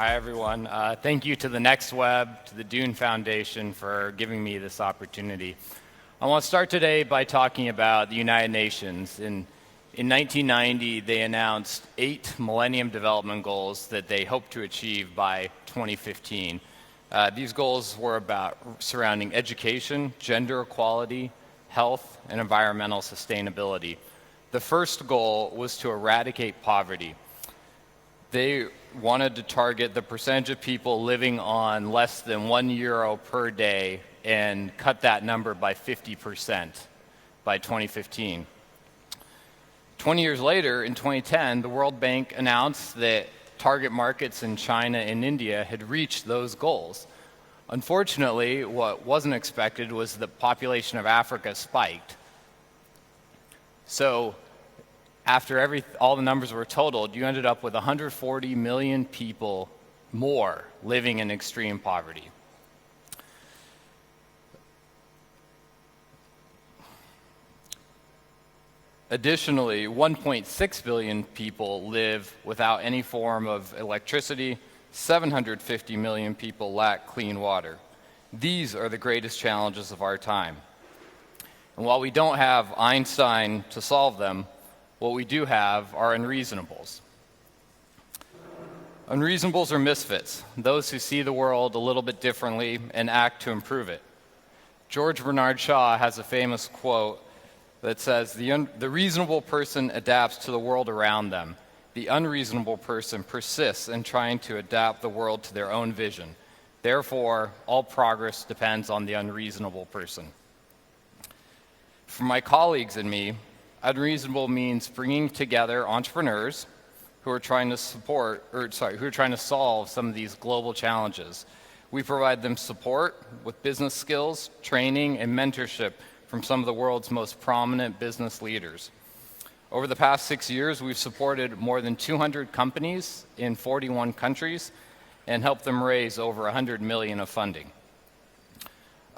Hi, everyone. Thank you to the Next Web, to the Dune Foundation for giving me this opportunity. I want to start today by talking about the United Nations. In 1990, they announced 8 Millennium Development Goals that they hoped to achieve by 2015. These goals were about surrounding education, gender equality, health, and environmental sustainability. The first goal was to eradicate poverty. They wanted to target the percentage of people living on less than €1 per day and cut that number by 50% by 2015. 20 years later, in 2010, the World Bank announced that target markets in China and India had reached those goals. Unfortunately, what wasn't expected was the population of Africa spiked. So after all the numbers were totaled, you ended up with 140 million people more living in extreme poverty. Additionally, 1.6 billion people live without any form of electricity. 750 million people lack clean water. These are the greatest challenges of our time. And while we don't have Einstein to solve them, what we do have are unreasonables. Unreasonables are misfits, those who see the world a little bit differently and act to improve it. George Bernard Shaw has a famous quote that says, the reasonable person adapts to the world around them. The unreasonable person persists in trying to adapt the world to their own vision. Therefore, all progress depends on the unreasonable person. For my colleagues and me, unreasonable means bringing together entrepreneurs who are trying to solve some of these global challenges. We provide them support with business skills, training, and mentorship from some of the world's most prominent business leaders. Over the past 6 years, we've supported more than 200 companies in 41 countries and helped them raise over $100 million of funding.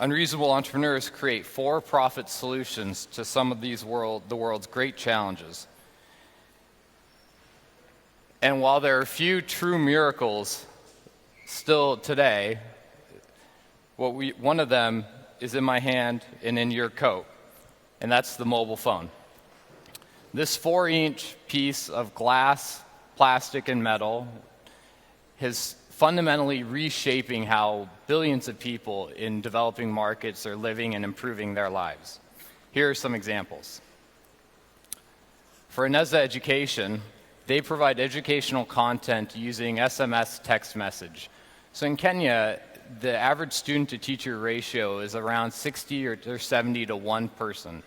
Unreasonable entrepreneurs create for-profit solutions to some of the world's great challenges. And while there are few true miracles still today, one of them is in my hand and in your coat, and that's the mobile phone. This 4-inch piece of glass, plastic, and metal is fundamentally reshaping how billions of people in developing markets are living and improving their lives. Here are some examples. For Ineza Education, they provide educational content using SMS text message. So in Kenya, the average student-to-teacher ratio is around 60 or 70 to 1 person.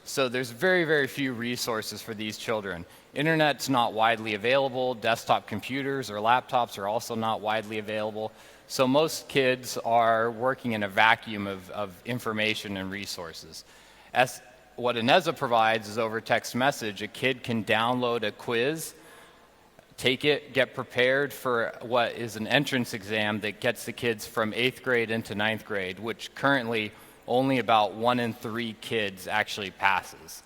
So there's very, very few resources for these children. Internet's not widely available. Desktop computers or laptops are also not widely available. So most kids are working in a vacuum of information and resources. What Ineza provides is over text message. A kid can download a quiz, take it, get prepared for what is an entrance exam that gets the kids from 8th grade into 9th grade, which currently only about 1 in 3 kids actually passes.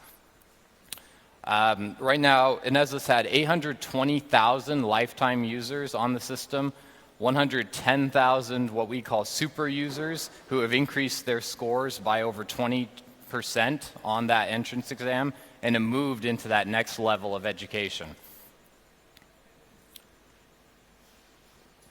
Right now, Ineza's had 820,000 lifetime users on the system, 110,000 what we call super users who have increased their scores by over 20% on that entrance exam and have moved into that next level of education.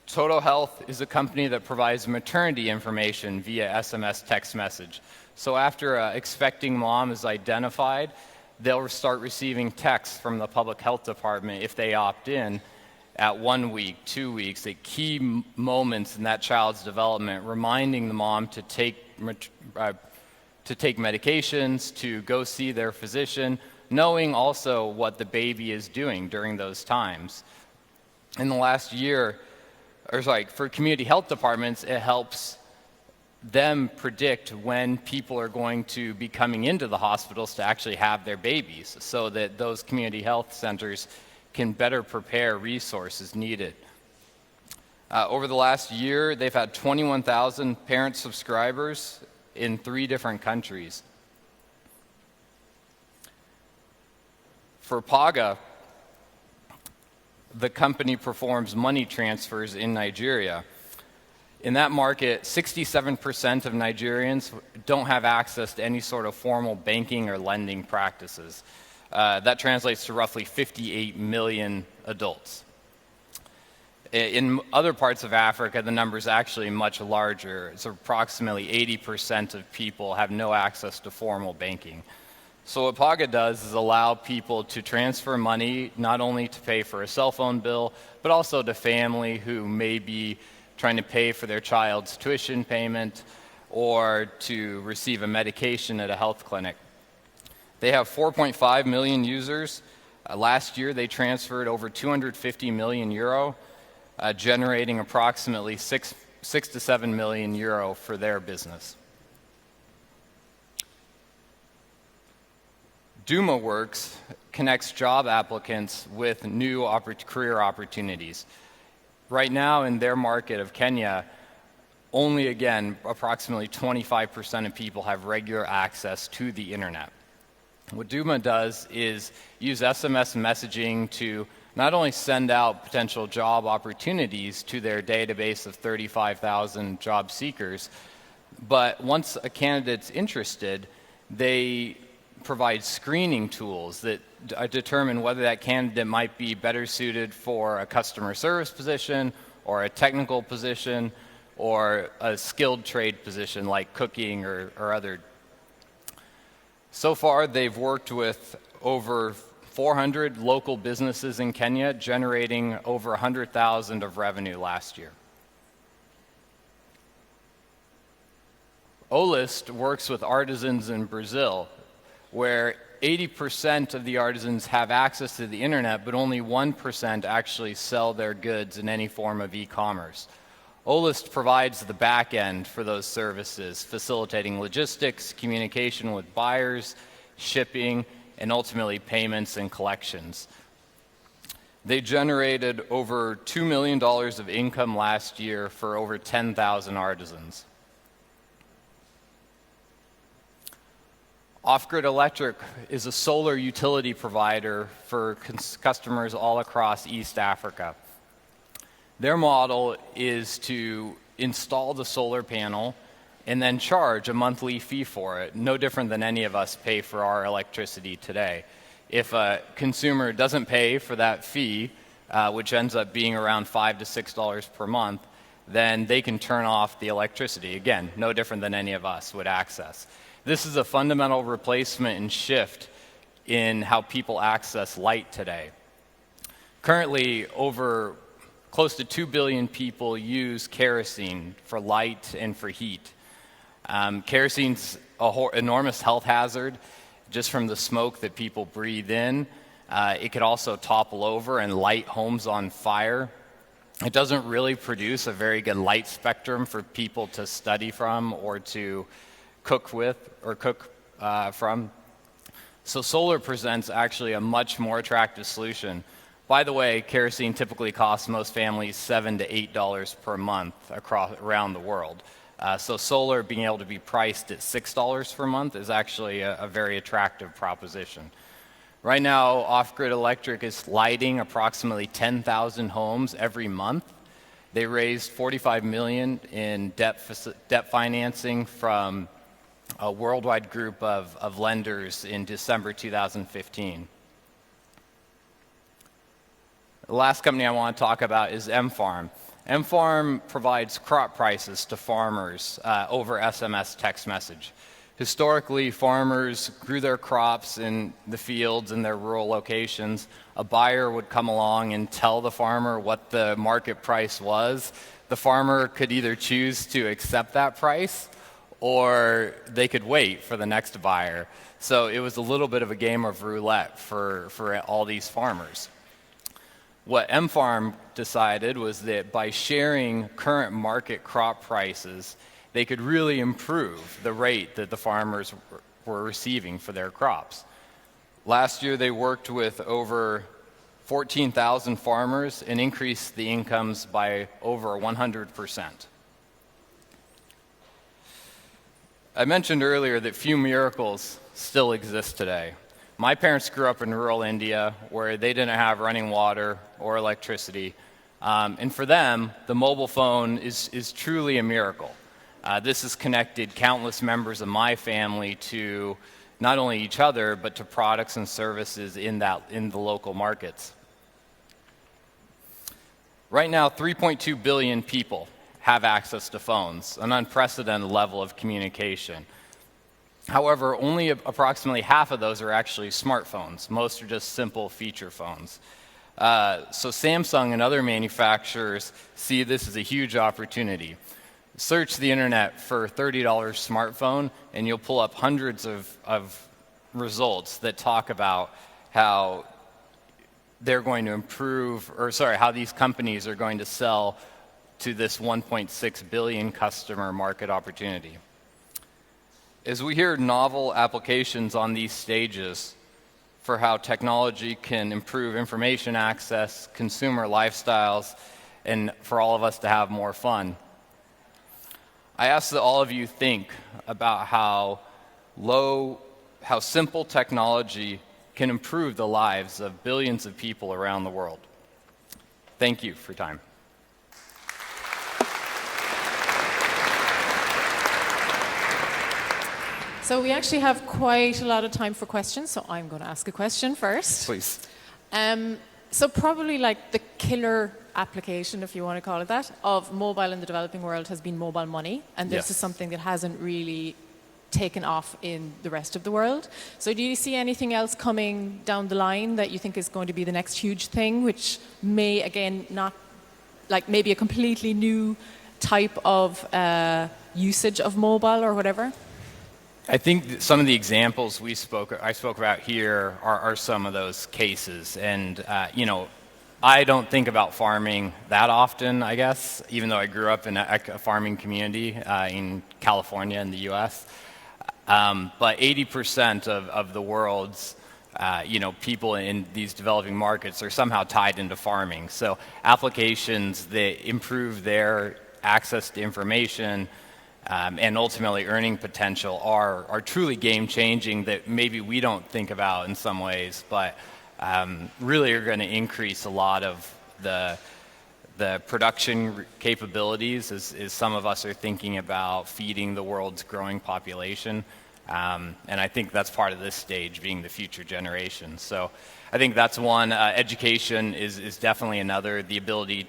Total Health is a company that provides maternity information via SMS text message. So after an expecting mom is identified, they'll start receiving texts from the public health department if they opt in at 1 week, 2 weeks, at key moments in that child's development, reminding the mom to take medications, to go see their physician, knowing also what the baby is doing during those times. In the last year, for community health departments, it helps them predict when people are going to be coming into the hospitals to actually have their babies so that those community health centers can better prepare resources needed. Over the last year, they've had 21,000 parent subscribers in 3 different countries. For PAGA, the company performs money transfers in Nigeria. In that market, 67% of Nigerians don't have access to any sort of formal banking or lending practices. That translates to roughly 58 million adults. In other parts of Africa, the number is actually much larger. It's approximately 80% of people have no access to formal banking. So what Paga does is allow people to transfer money not only to pay for a cell phone bill, but also to family who may be trying to pay for their child's tuition payment or to receive a medication at a health clinic. They have 4.5 million users. Last year, they transferred over 250 million euro, generating approximately 6 to 7 million euro for their business. Duma Works connects job applicants with new career opportunities. Right now in their market of Kenya, only again, approximately 25% of people have regular access to the internet. What Duma does is use SMS messaging to not only send out potential job opportunities to their database of 35,000 job seekers, but once a candidate's interested, they provide screening tools that determine whether that candidate might be better suited for a customer service position or a technical position or a skilled trade position like cooking or other. So far, they've worked with over 400 local businesses in Kenya, generating over 100,000 of revenue last year. Olist works with artisans in Brazil, where 80% of the artisans have access to the internet, but only 1% actually sell their goods in any form of e-commerce. Olist provides the back end for those services, facilitating logistics, communication with buyers, shipping, and ultimately payments and collections. They generated over $2 million of income last year for over 10,000 artisans. Off-Grid Electric is a solar utility provider for customers all across East Africa. Their model is to install the solar panel and then charge a monthly fee for it, no different than any of us pay for our electricity today. If a consumer doesn't pay for that fee, which ends up being around $5 to $6 per month, then they can turn off the electricity. Again, no different than any of us would access. This is a fundamental replacement and shift in how people access light today. Currently, over close to 2 billion people use kerosene for light and for heat. Kerosene's an enormous health hazard just from the smoke that people breathe in. It could also topple over and light homes on fire. It doesn't really produce a very good light spectrum for people to study from or to cook with or cook from. So solar presents actually a much more attractive solution. By the way, kerosene typically costs most families $7 to $8 per month around the world. So solar being able to be priced at $6 per month is actually a very attractive proposition. Right now, Off-Grid Electric is lighting approximately 10,000 homes every month. They raised $45 million in debt financing from a worldwide group of lenders in December 2015. The last company I want to talk about is M-Farm. M-Farm provides crop prices to farmers over SMS text message. Historically, farmers grew their crops in the fields in their rural locations. A buyer would come along and tell the farmer what the market price was. The farmer could either choose to accept that price or they could wait for the next buyer. So it was a little bit of a game of roulette for all these farmers. What M-Farm decided was that by sharing current market crop prices, they could really improve the rate that the farmers were receiving for their crops. Last year, they worked with over 14,000 farmers and increased the incomes by over 100%. I mentioned earlier that few miracles still exist today. My parents grew up in rural India where they didn't have running water or electricity. And for them, the mobile phone is truly a miracle. This has connected countless members of my family to not only each other, but to products and services in the local markets. Right now, 3.2 billion people have access to phones, an unprecedented level of communication. However, only approximately half of those are actually smartphones. Most are just simple feature phones. So Samsung and other manufacturers see this as a huge opportunity. Search the internet for $30 smartphone, and you'll pull up hundreds of results that talk about how they're going to improve, how these companies are going to sell to this 1.6 billion customer market opportunity. As we hear novel applications on these stages for how technology can improve information access, consumer lifestyles, and for all of us to have more fun, I ask that all of you think about how simple technology can improve the lives of billions of people around the world. Thank you for your time. So we actually have quite a lot of time for questions, so I'm going to ask a question first. Please. So probably like the killer application, if you want to call it that, of mobile in the developing world has been mobile money, and this is something that hasn't really taken off in the rest of the world. So do you see anything else coming down the line that you think is going to be the next huge thing, which may, again, not like maybe a completely new type of usage of mobile or whatever? I think some of the examples I spoke about here are some of those cases. And, I don't think about farming that often, I guess, even though I grew up in a farming community in California in the U.S. But 80% of the world's people in these developing markets are somehow tied into farming. So applications that improve their access to information and ultimately earning potential are truly game-changing that maybe we don't think about in some ways, but really are going to increase a lot of the production capabilities as some of us are thinking about feeding the world's growing population. And I think that's part of this stage, being the future generation. So I think that's one. Education is definitely another. The ability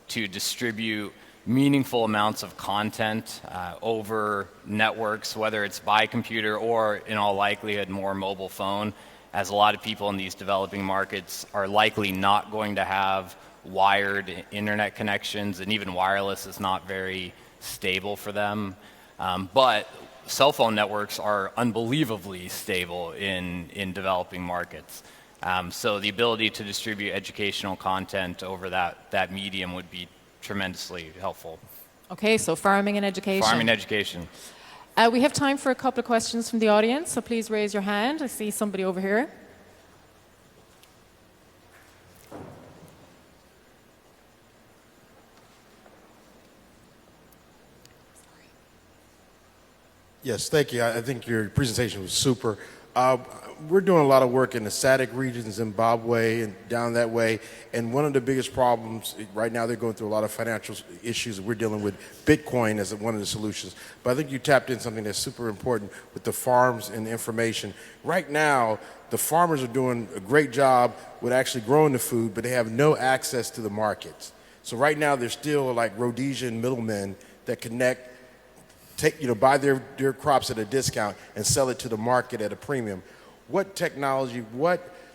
to distribute meaningful amounts of content over networks, whether it's by computer or, in all likelihood, more mobile phone, as a lot of people in these developing markets are likely not going to have wired internet connections, and even wireless is not very stable for them. But cell phone networks are unbelievably stable in developing markets. So the ability to distribute educational content over that medium would be tremendously helpful. Okay, so farming and education. Farming and education. We have time for a couple of questions from the audience, so please raise your hand. I see somebody over here. Yes, thank you. I think your presentation was super. We're doing a lot of work in the SADC region, Zimbabwe, and down that way. And one of the biggest problems right now, they're going through a lot of financial issues. We're dealing with Bitcoin as one of the solutions. But I think you tapped in something that's super important with the farms and the information. Right now, the farmers are doing a great job with actually growing the food, but they have no access to the markets. So right now, there's still like Rhodesian middlemen that connect, buy their crops at a discount and sell it to the market at a premium. What technology,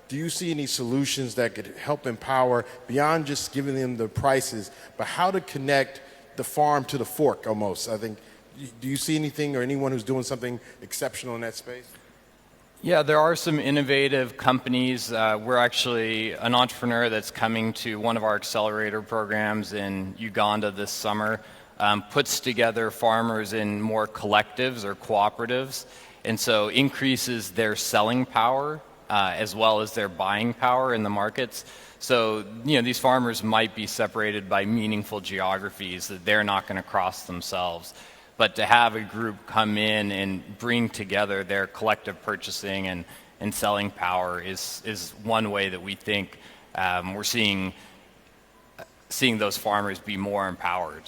do you see any solutions that could help empower beyond just giving them the prices, but how to connect the farm to the fork almost? I think, do you see anything or anyone who's doing something exceptional in that space? Yeah, there are some innovative companies. We're actually an entrepreneur that's coming to one of our accelerator programs in Uganda this summer, puts together farmers in more collectives or cooperatives, and so increases their selling power as well as their buying power in the markets. So, these farmers might be separated by meaningful geographies that they're not going to cross themselves. But to have a group come in and bring together their collective purchasing and selling power is one way that we think we're seeing those farmers be more empowered.